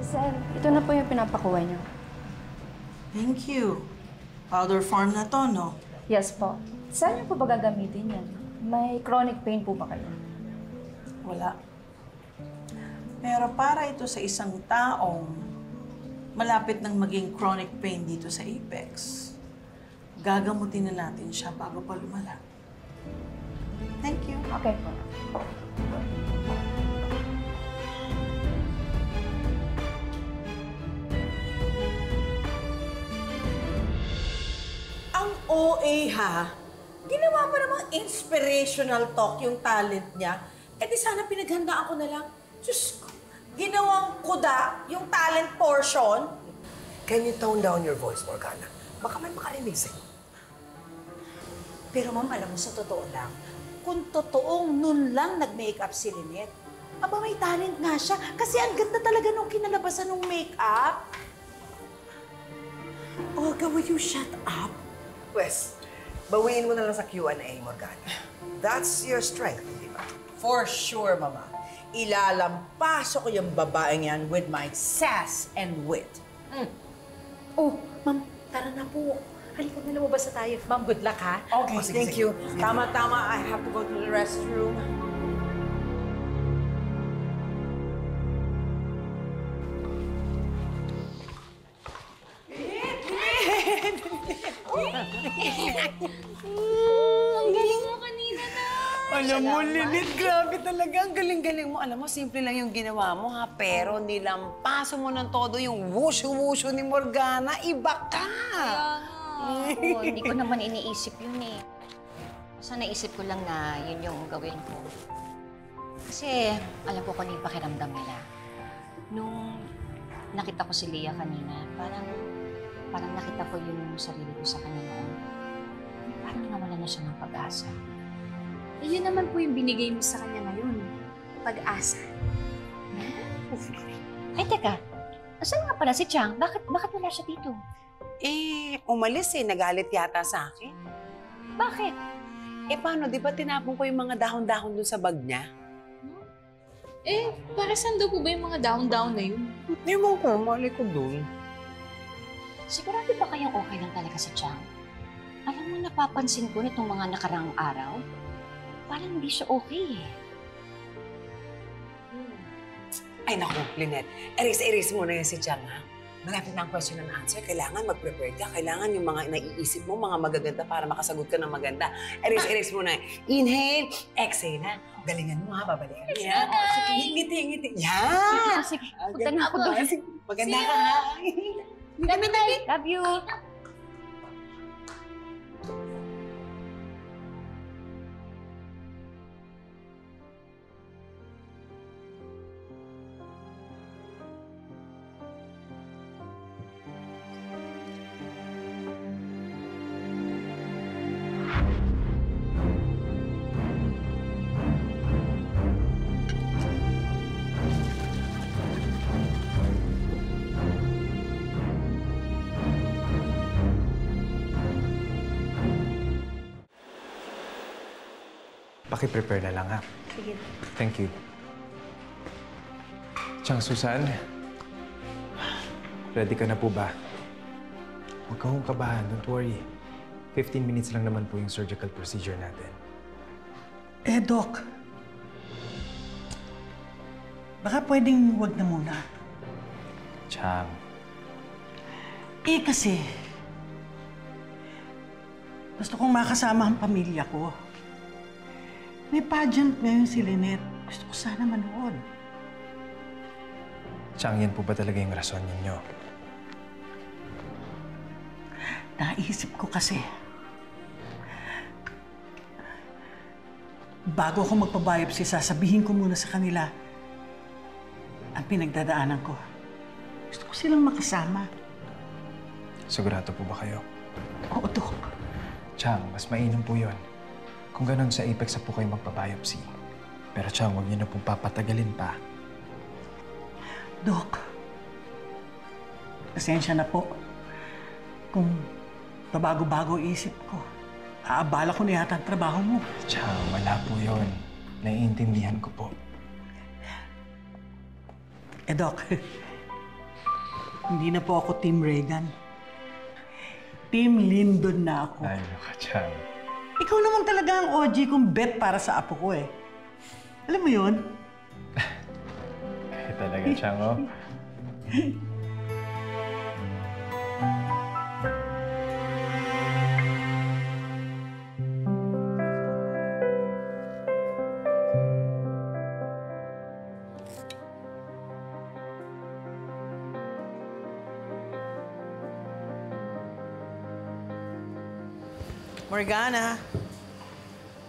Sir, ito na po yung pinapakuha niyo. Thank you. Powder form na to, no? Yes po. Saan niyo po ba gagamitin yan? May chronic pain po ba kayo? Wala. Pero para ito sa isang taong malapit ng maging chronic pain dito sa Apex, gagamutin na natin siya bago pa lumala. Thank you. Okay po. Ang OA ha, ginawa pa namang inspirational talk yung talent niya. Eh di sana pinaghandaan ko na lang. Diyos ko, ginawang kuda yung talent portion. Can you tone down your voice, Morgana? Baka may makarinig sa'yo. Pero ma'am, alam mo, sa totoo lang, kung totoong nun lang nag-makeup si Lynette, aba may talent nga siya. Kasi ang ganda talaga nung kinalabasan ng makeup. Olga, will you shut up? Pwes, bawiin mo na lang sa Q&A, Morgana. That's your strength, di ba? For sure, Mama. Ilalampaso ko yung babaeng yan with my sass and wit. Oh, Ma'am, tara na po. Halika na, lumabas na tayo. Ma'am, good luck, ha? Okay, sige, thank sige. you. Tama-tama, I have to go to the restroom. Ang galing mo kanina na. Alam mo, Lynette, grabe talaga. Ang galing-galing mo. Alam mo, simple lang yung ginawa mo, ha? Pero nilampaso mo ng todo yung wushu-wushu ni Morgana. Iba ka! Oo, hindi ko naman iniisip yun eh. Basta naisip ko lang na yun yung gawin ko. Kasi alam ko kung ano yung pakiramdam nila. Nung nakita ko si Leah kanina, parang nakita ko yung sarili ko sa kanya noon. Parang nawala na siya ng pag-asa. Eh, yun naman po yung binigay mo sa kanya ngayon. Pag-asa. Ay, teka. Asan nga pala si Chang? Bakit wala siya dito? Eh, umalis eh. Nagalit yata sa akin. Bakit? Eh, paano? Di ba tinapon ko yung mga dahon-dahon dun sa bag niya? Eh, para saan daw po ba yung mga down-down na yun? Di mo ko. Mali ko dun. Sigurado ba kayong okay lang talaga si Chang? Alam mo, napapansin ko nitong mga nakarang araw, parang hindi siya okay eh. Ay, naku, Lynette. Erase mo na yun si Chang, ha? Malapit na ang question and answer. Kailangan mag-prepare ka. Kailangan yung mga naiisip mo, mga magaganda para makasagot ka ng maganda. Erase mo na. Inhale, exhale, ha? Galingan mo, ha? Babalikan mo, ha? Sige, ngiti. Yan! Sige, punta na ako doon. Maganda ka, ha? Love you! Paki-prepare na lang, ha? Sige. Thank you. Chang, Susan. Ready ka na po ba? Huwag kang kabahan. Don't worry. 15 minutes lang naman po yung surgical procedure natin. Eh, Doc. Baka pwedeng wag na muna. Chang. Eh, kasi gusto kong makasama ang pamilya ko. May pageant ngayon si Lynette. Gusto ko sana manood. Chang, yan po ba talaga yung rason ninyo? Naisip ko kasi, bago ako magpa-biopsy, sasabihin ko muna sa kanila ang pinagdadaanan ko. Gusto ko silang makasama. Sigurado po ba kayo? Oo, Doc. Chang, mas mainam po yun. Kung ganun sa Apex na po kayo magpa-biopsy. Pero Chang, huwag niyo na pong papatagalin pa. Doc, pasensya na po kung pabago-bago isip ko. Aabala ko na yata ang trabaho mo. Chang, wala po yun. Naiintindihan ko po. Eh, Doc, Hindi na po ako Team Reagan. Team Lyndon na ako. Ay, naka, Chang. Ikaw naman talaga ang OG kong bet para sa apo ko eh. Alam mo yun? Kaya talaga, Chang, oh. Morgana,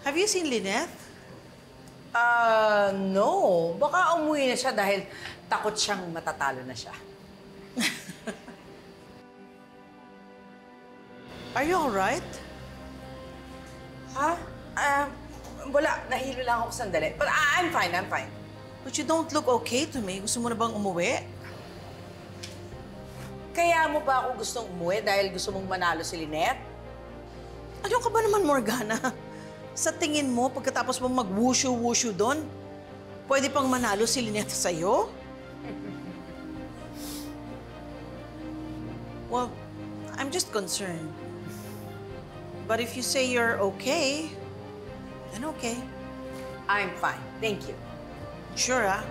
have you seen Lynette? No. Baka umuwi na siya dahil takot siyang matatalo na siya. Are you alright? Ha? Wala. Nahilo lang ako sandali. But I'm fine, I'm fine. But you don't look okay to me. Gusto mo na bang umuwi? Kaya mo ba ako gustong umuwi dahil gusto mong manalo si Lynette? Ano ka ba naman, Morgana? Sa tingin mo, pagkatapos mong mag-wushu-wushu doon, pwede pang manalo si Lynette sa'yo? Well, I'm just concerned. But if you say you're okay, then okay. I'm fine. Thank you. Sure, ah?